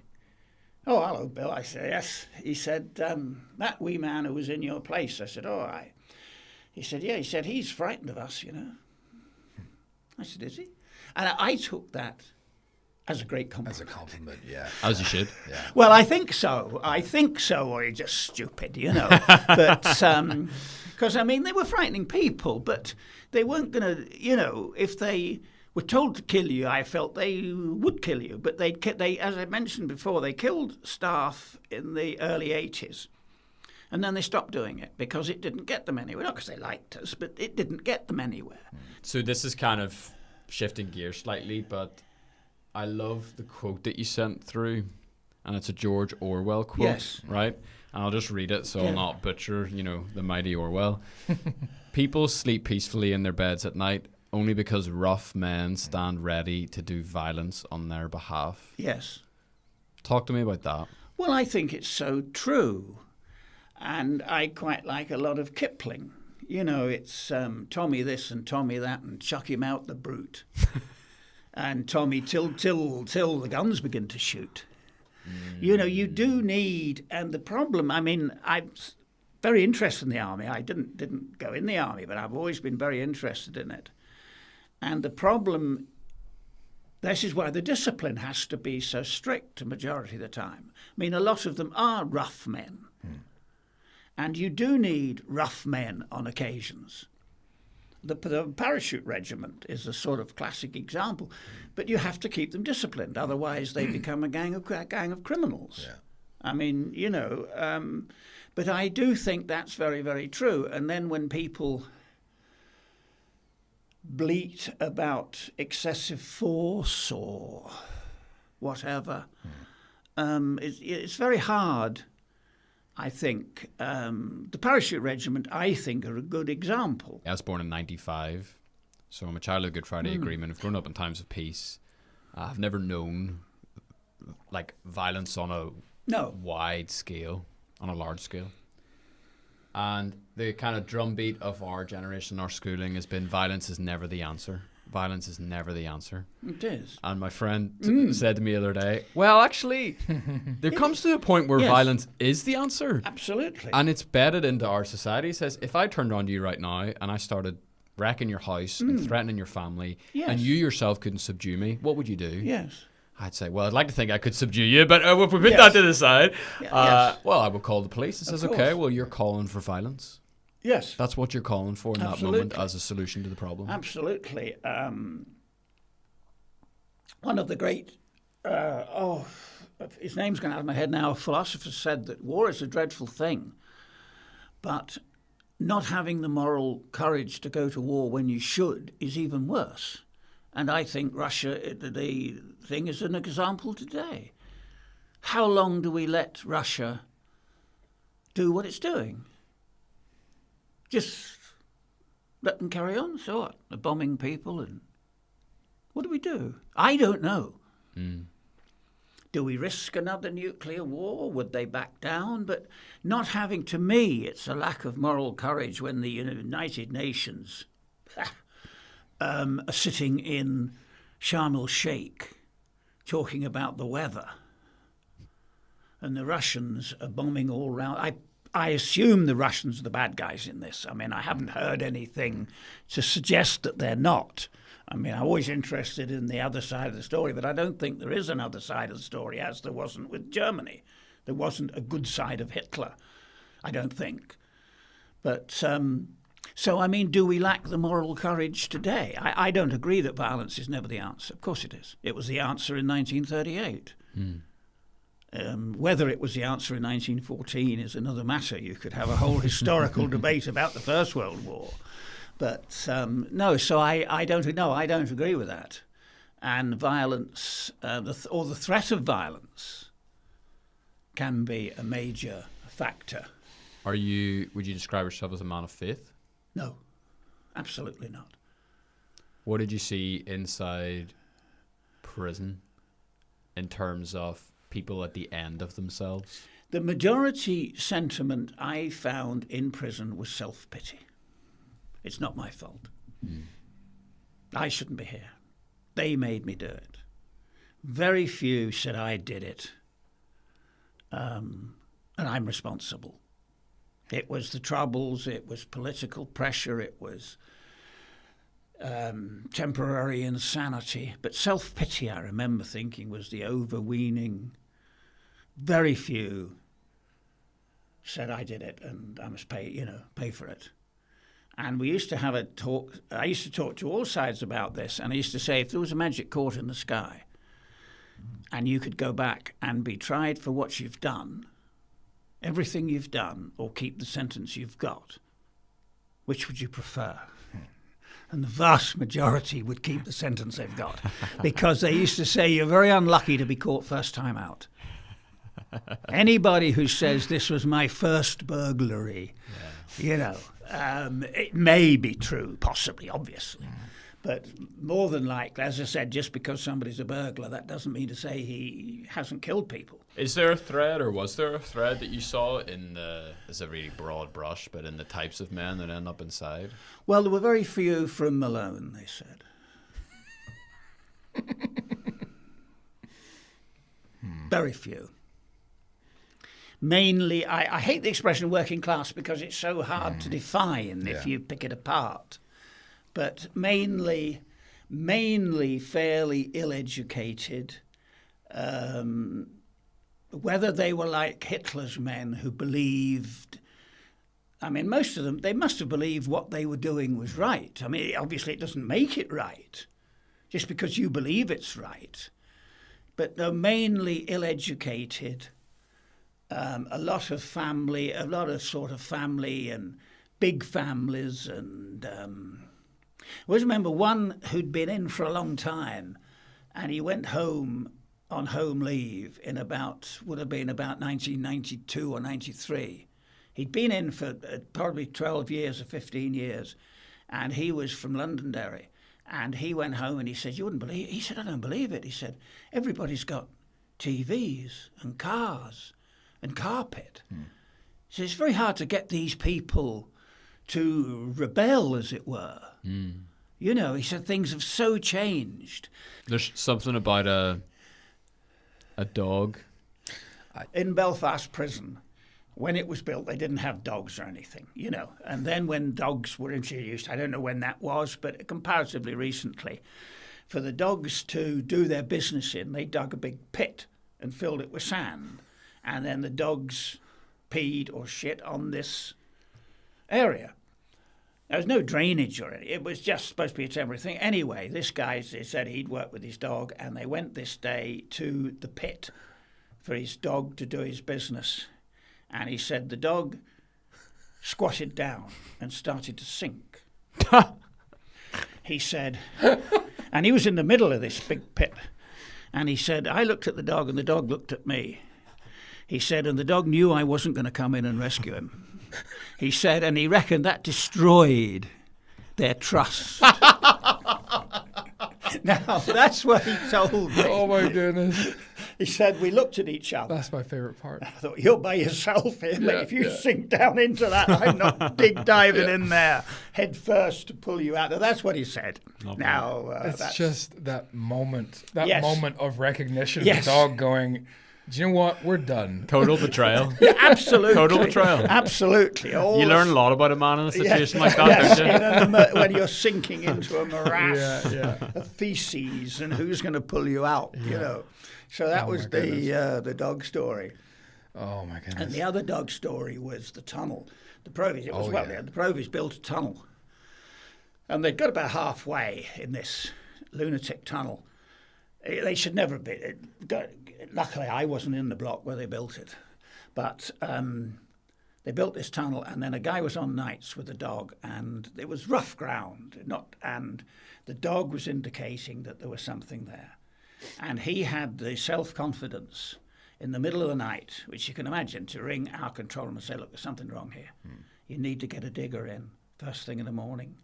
"Oh, hello, Bill." I said, "Yes." He said, "That wee man who was in your place." I said, "Oh, aye." He said, "Yeah." He said, "He's frightened of us, I said, "Is he?" And I took that as a great compliment. As a compliment, yeah. As you should. Yeah. Well, I think so, or you're just stupid, But, because, they were frightening people, but they weren't going to, if they were told to kill you, I felt they would kill you. But they, as I mentioned before, they killed staff in the early 80s. And then they stopped doing it because it didn't get them anywhere. Not because they liked us, but it didn't get them anywhere. So this is kind of shifting gears slightly, but I love the quote that you sent through, and it's a George Orwell quote, yes. Right? And I'll just read it so I'll not butcher, the mighty Orwell. People sleep peacefully in their beds at night only because rough men stand ready to do violence on their behalf. Yes. Talk to me about that. Well, I think it's so true. And I quite like a lot of Kipling. It's Tommy this and Tommy that and chuck him out the brute. And Tommy till the guns begin to shoot. You do need, and the problem, I'm very interested in the army. I didn't go in the army, but I've always been very interested in it. And the problem, this is why the discipline has to be so strict a majority of the time. A lot of them are rough men. And you do need rough men on occasions. The parachute regiment is a sort of classic example, but you have to keep them disciplined, otherwise they become a gang of criminals. Yeah. But I do think that's very, very true. And then when people bleat about excessive force or whatever, it's very hard. I think the parachute regiment, I think, are a good example. I was born in 95, so I'm a child of the Good Friday Agreement. I've grown up in times of peace. I've never known like violence on a wide scale, on a large scale. And the kind of drumbeat of our generation, our schooling, has been violence is never the answer. Violence is never the answer. It is. And my friend said to me the other day, well, actually, there comes to a point where violence is the answer. Absolutely. And it's bedded into our society. It says, if I turned on you right now and I started wrecking your house and threatening your family, and you yourself couldn't subdue me, what would you do? Yes. I'd say, well, I'd like to think I could subdue you, but if we put that to the side, well, I would call the police. It says, okay, well, you're calling for violence. Yes. That's what you're calling for in that moment as a solution to the problem. Absolutely. One of the great, his name's gone out of my head now, philosophers said that war is a dreadful thing, but not having the moral courage to go to war when you should is even worse. And I think Russia, the thing, is an example today. How long do we let Russia do what it's doing? Just let them carry on? So what? They're bombing people, and what do we do? I don't know. Do we risk another nuclear war? Would they back down? But not having, to me, it's a lack of moral courage when the United Nations are sitting in Sharm el-Sheikh talking about the weather, and the Russians are bombing all around. I assume the Russians are the bad guys in this. I mean, I haven't heard anything to suggest that they're not. I mean, I'm always interested in the other side of the story, but I don't think there is another side of the story, as there wasn't with Germany. There wasn't a good side of Hitler, I don't think. But so, I mean, do we lack the moral courage today? I don't agree that violence is never the answer. Of course it is. It was the answer in 1938. Whether it was the answer in 1914 is another matter. You could have a whole historical debate about the First World War. But no, so I don't agree with that. And violence, or the threat of violence, can be a major factor. Would you describe yourself as a man of faith? No, absolutely not. What did you see inside prison in terms of people at the end of themselves? The majority sentiment I found in prison was self-pity. It's not my fault. I shouldn't be here. They made me do it. Very few said I did it, and I'm responsible. It was the troubles, it was political pressure, it was temporary insanity. But self-pity, I remember thinking, was the overweening. Very few said I did it and I must pay for it. And we used to have a talk. I used to talk to all sides about this, and I used to say, if there was a magic court in the sky and you could go back and be tried for what you've done, everything you've done, or keep the sentence you've got, which would you prefer? And the vast majority would keep the sentence they've got, because they used to say you're very unlucky to be caught first time out. Anybody who says this was my first burglary, it may be true, possibly, obviously. But more than likely, as I said, just because somebody's a burglar, that doesn't mean to say he hasn't killed people. Is there a thread, or was there a thread that you saw in it's a really broad brush, but in the types of men that end up inside? Well, there were very few from Malone, they said. Very few. Mainly, I hate the expression working class because it's so hard to define if you pick it apart. But mainly fairly ill-educated, whether they were like Hitler's men who believed, I mean, most of them, they must have believed what they were doing was right. I mean, obviously it doesn't make it right, just because you believe it's right. But they're mainly ill-educated, a lot of family and big families, and I always remember one who'd been in for a long time, and he went home on home leave in would have been about 1992 or 93. He'd been in for probably 12 years or 15 years, and he was from Londonderry. And he went home and he said, you wouldn't believe it. He said, I don't believe it. He said, everybody's got TVs and cars and carpet. So it's very hard to get these people to rebel, as it were. You know, he said things have so changed. There's something about a dog. In Belfast prison, when it was built, they didn't have dogs or anything, you know. And then when dogs were introduced, I don't know when that was, but comparatively recently, for the dogs to do their business in, they dug a big pit and filled it with sand. And then the dogs peed or shit on this area. There was no drainage or anything. It was just supposed to be a temporary thing. Anyway, this guy said he'd worked with his dog, and they went this day to the pit for his dog to do his business. And he said the dog squatted down and started to sink. He said, and he was in the middle of this big pit. And he said, I looked at the dog and the dog looked at me. He said, and the dog knew I wasn't going to come in and rescue him. He said, and he reckoned that destroyed their trust. Now, that's what he told me. Oh, my goodness. He said, we looked at each other. That's my favorite part. I thought, you're by yourself here, mate. Yeah, If you yeah. sink down into that, I'm not diving in there head first to pull you out. Now, that's what he said. Now, It's just that moment Yes. of recognition Yes. of the dog going, do you know what? We're done. Total betrayal. Yeah, absolutely. Total betrayal. Absolutely. You learn a lot about a man in a situation like that, don't you? Yes, when you're sinking into a morass Yeah. of feces and who's going to pull you out, you know. So that was my goodness. the dog story. Oh, my goodness. And the other dog story was the tunnel. The Provies, it was the Provies built a tunnel. And they'd got about halfway in this lunatic tunnel. They should never have been. Luckily, I wasn't in the block where they built it. But they built this tunnel, and then a guy was on nights with a dog, and it was rough ground, and the dog was indicating that there was something there. And he had the self-confidence in the middle of the night, which you can imagine, to ring our control room and say, look, there's something wrong here. You need to get a digger in first thing in the morning.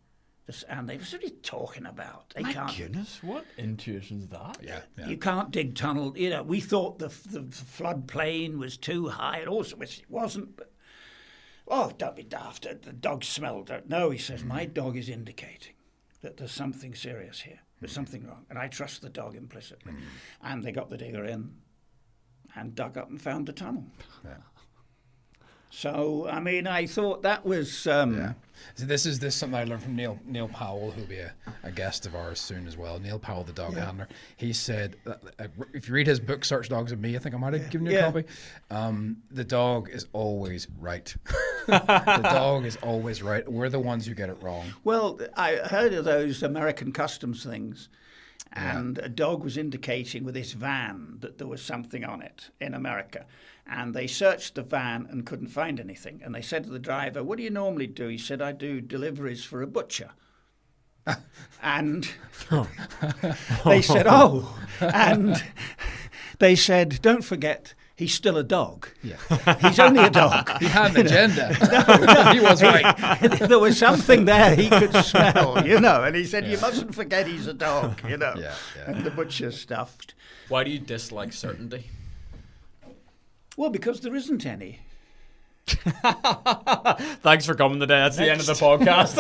And they were sort of talking about. My goodness, what intuition's that? Yeah. You can't dig tunnel. You know, we thought the floodplain was too high, and also which it wasn't. But don't be daft. The dog smelled it. No, he says my dog is indicating that there's something serious here. There's something wrong, and I trust the dog implicitly. And they got the digger in, and dug up and found the tunnel. Yeah. So, I mean, I thought that was... So this is something I learned from Neil Powell, who'll be a guest of ours soon as well. Neil Powell, the dog handler. He said, if you read his book, Search Dogs and Me, I think I might have given you a copy. The dog is always right. The dog is always right. We're the ones who get it wrong. Well, I heard of those American customs things. And a dog was indicating with this van that there was something on it in America. And they searched the van and couldn't find anything. And they said to the driver, what do you normally do? He said, I do deliveries for a butcher. And they said, oh. And they said, don't forget, he's still a dog. Yeah. He's only a dog. He had an agenda. No, he was right. There was something there he could smell, you know. And he said, you mustn't forget he's a dog, you know. And the butcher stuffed. Why do you dislike certainty? Well, because there isn't any. Thanks for coming today. That's the end of the podcast.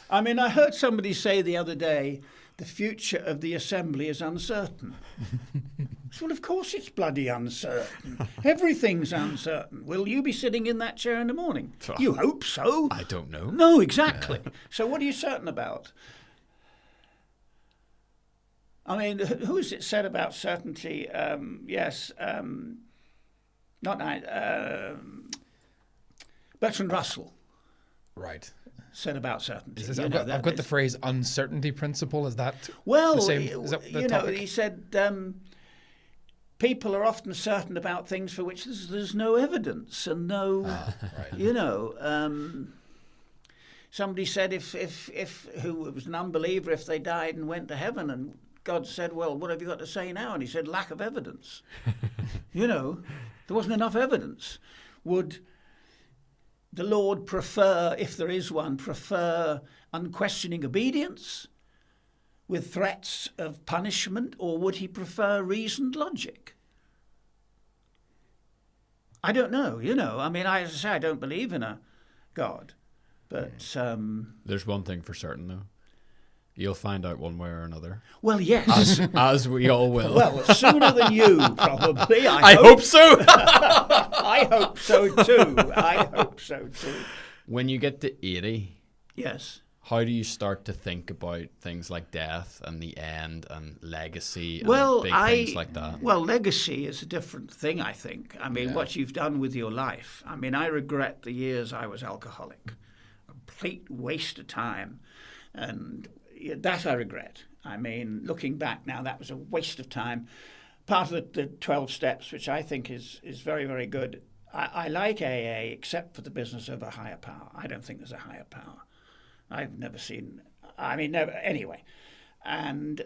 I mean, I heard somebody say the other day, the future of the assembly is uncertain. Well, of course it's bloody uncertain. Everything's uncertain. Will you be sitting in that chair in the morning? You hope so. I don't know. No, exactly. So what are you certain about? I mean, who is it said about certainty? Bertrand Russell. Right. Said about certainty. I've got the phrase uncertainty principle. Is that well? the same? Is that the you know, topic? he said people are often certain about things for which there's no evidence and no, you know. Somebody said if who was an unbeliever, if they died and went to heaven, and God said, well, what have you got to say now? And he said, lack of evidence. You know, there wasn't enough evidence. Would the Lord prefer, if there is one, unquestioning obedience with threats of punishment, or would he prefer reasoned logic? I don't know, I mean, as I say, I don't believe in a God, but... There's one thing for certain, though. You'll find out one way or another. Well, yes. As we all will. Well, sooner than you, probably. I hope so. I hope so, too. When you get to 80... Yes. How do you start to think about things like death and the end and legacy and things like that? Well, legacy is a different thing, I think. I mean, what you've done with your life. I mean, I regret the years I was alcoholic. A complete waste of time. And that I regret. I mean, looking back now, that was a waste of time. Part of the 12 steps, which I think is very, very good. I like AA, except for the business of a higher power. I don't think there's a higher power. I've never seen, never, anyway. And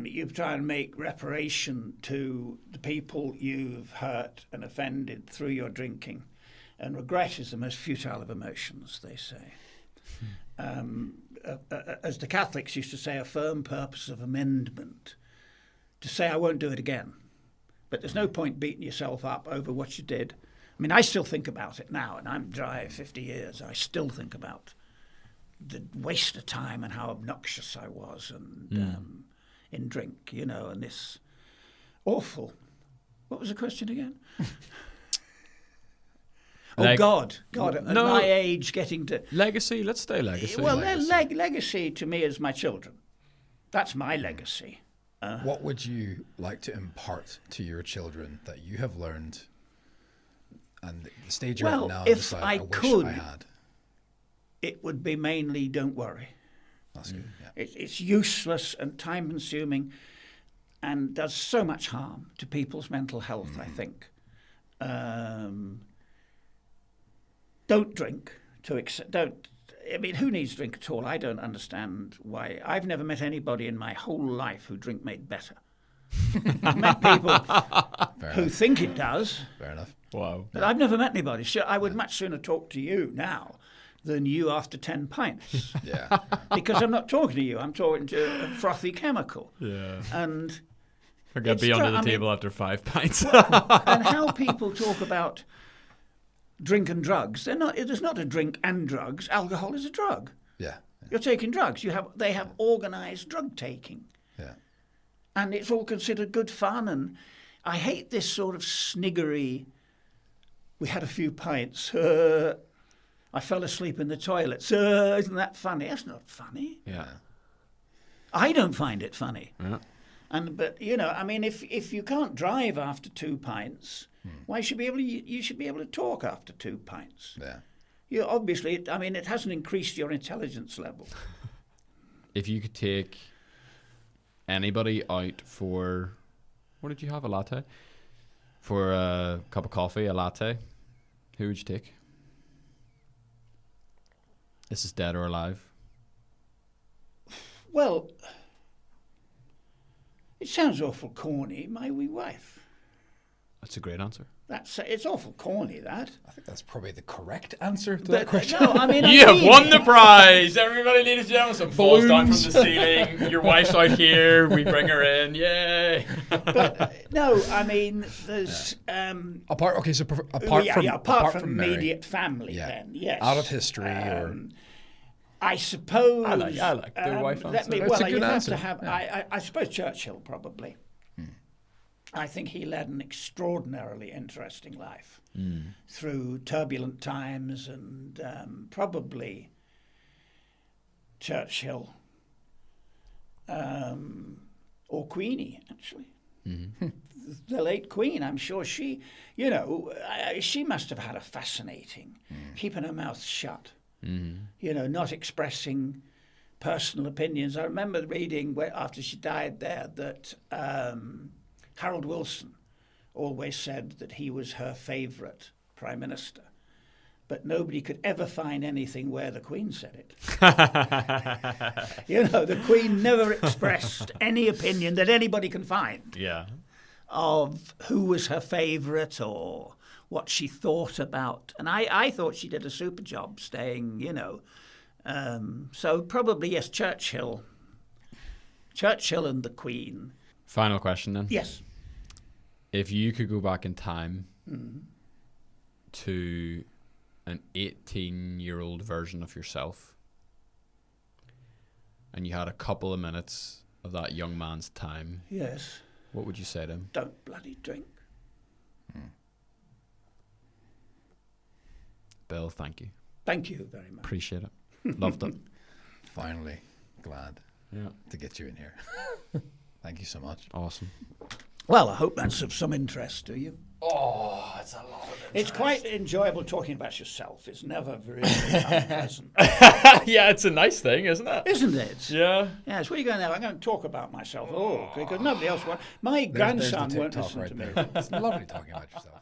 you try and make reparation to the people you've hurt and offended through your drinking. And regret is the most futile of emotions, they say. As the Catholics used to say, a firm purpose of amendment. To say, I won't do it again. But there's no point beating yourself up over what you did. I mean, I still think about it now, and I'm dry 50 years. I still think about the waste of time and how obnoxious I was and in drink, and this awful. What was the question again? God, at my age, getting to... Legacy, let's stay legacy. Well, legacy to me is my children. That's my legacy. What would you like to impart to your children that you have learned, and the stage you're at now, if I wish I had? It would be mainly don't worry. That's good. Yeah. It's useless and time-consuming and does so much harm to people's mental health, I think. Don't drink. Who needs drink at all? I don't understand why. I've never met anybody in my whole life who drink made better. I've met people who think it does. Fair enough. Wow. But I've never met anybody. So I would much sooner talk to you now than you after 10 pints. Yeah. Because I'm not talking to you. I'm talking to a frothy chemical. Yeah. And I got to be under the table after 5 pints. And how people talk about drink and drugs. There's not a drink and drugs. Alcohol is a drug. Yeah. You're taking drugs. They have organised drug taking. Yeah. And it's all considered good fun. And I hate this sort of sniggery. We had a few pints. I fell asleep in the toilet. Isn't that funny? That's not funny. Yeah. I don't find it funny. Yeah. But if you can't drive after 2 pints, why should you should be able to talk after 2 pints? Yeah. You obviously, it hasn't increased your intelligence level. If you could take anybody out for, what did you have, a latte? For a cup of coffee, a latte, who would you take? This is dead or alive. Well, it sounds awful corny. My wee wife. That's a great answer. It's awful corny, that. I think that's probably the correct answer to that question. No, you have won the prize, everybody, ladies and gentlemen. Some falls down from the ceiling. Your wife's out here. We bring her in. Yay! But there's apart from immediate family. Yeah. Then yes, out of history or. I suppose. I like the wife answer. That's a good answer. I suppose Churchill probably. I think he led an extraordinarily interesting life through turbulent times, and probably Churchill or Queenie, actually. Mm-hmm. The late Queen, I'm sure she must have had a fascinating, keeping her mouth shut, not expressing personal opinions. I remember reading after she died there that Harold Wilson always said that he was her favourite Prime Minister, but nobody could ever find anything where the Queen said it. The Queen never expressed any opinion that anybody can find of who was her favourite or what she thought about. And I thought she did a super job staying, So probably, yes, Churchill. Churchill and the Queen. Final question then. Yes. If you could go back in time to an 18-year-old version of yourself, and you had a couple of minutes of that young man's time, Yes. what would you say to him? Don't bloody drink. Bill, thank you. Thank you very much. Appreciate it. Loved it. Finally, glad to get you in here. Thank you so much. Awesome. Well, I hope that's of some interest to you. Oh, it's a lot of it. It's quite enjoyable talking about yourself. It's never really unpleasant. Yeah, it's a nice thing, isn't it? Isn't it? Yeah. Yes, where are you going now? I'm going to talk about myself. Oh, because nobody else wants. My grandson There's the won't TikTok listen right to me. there. It's lovely talking about yourself.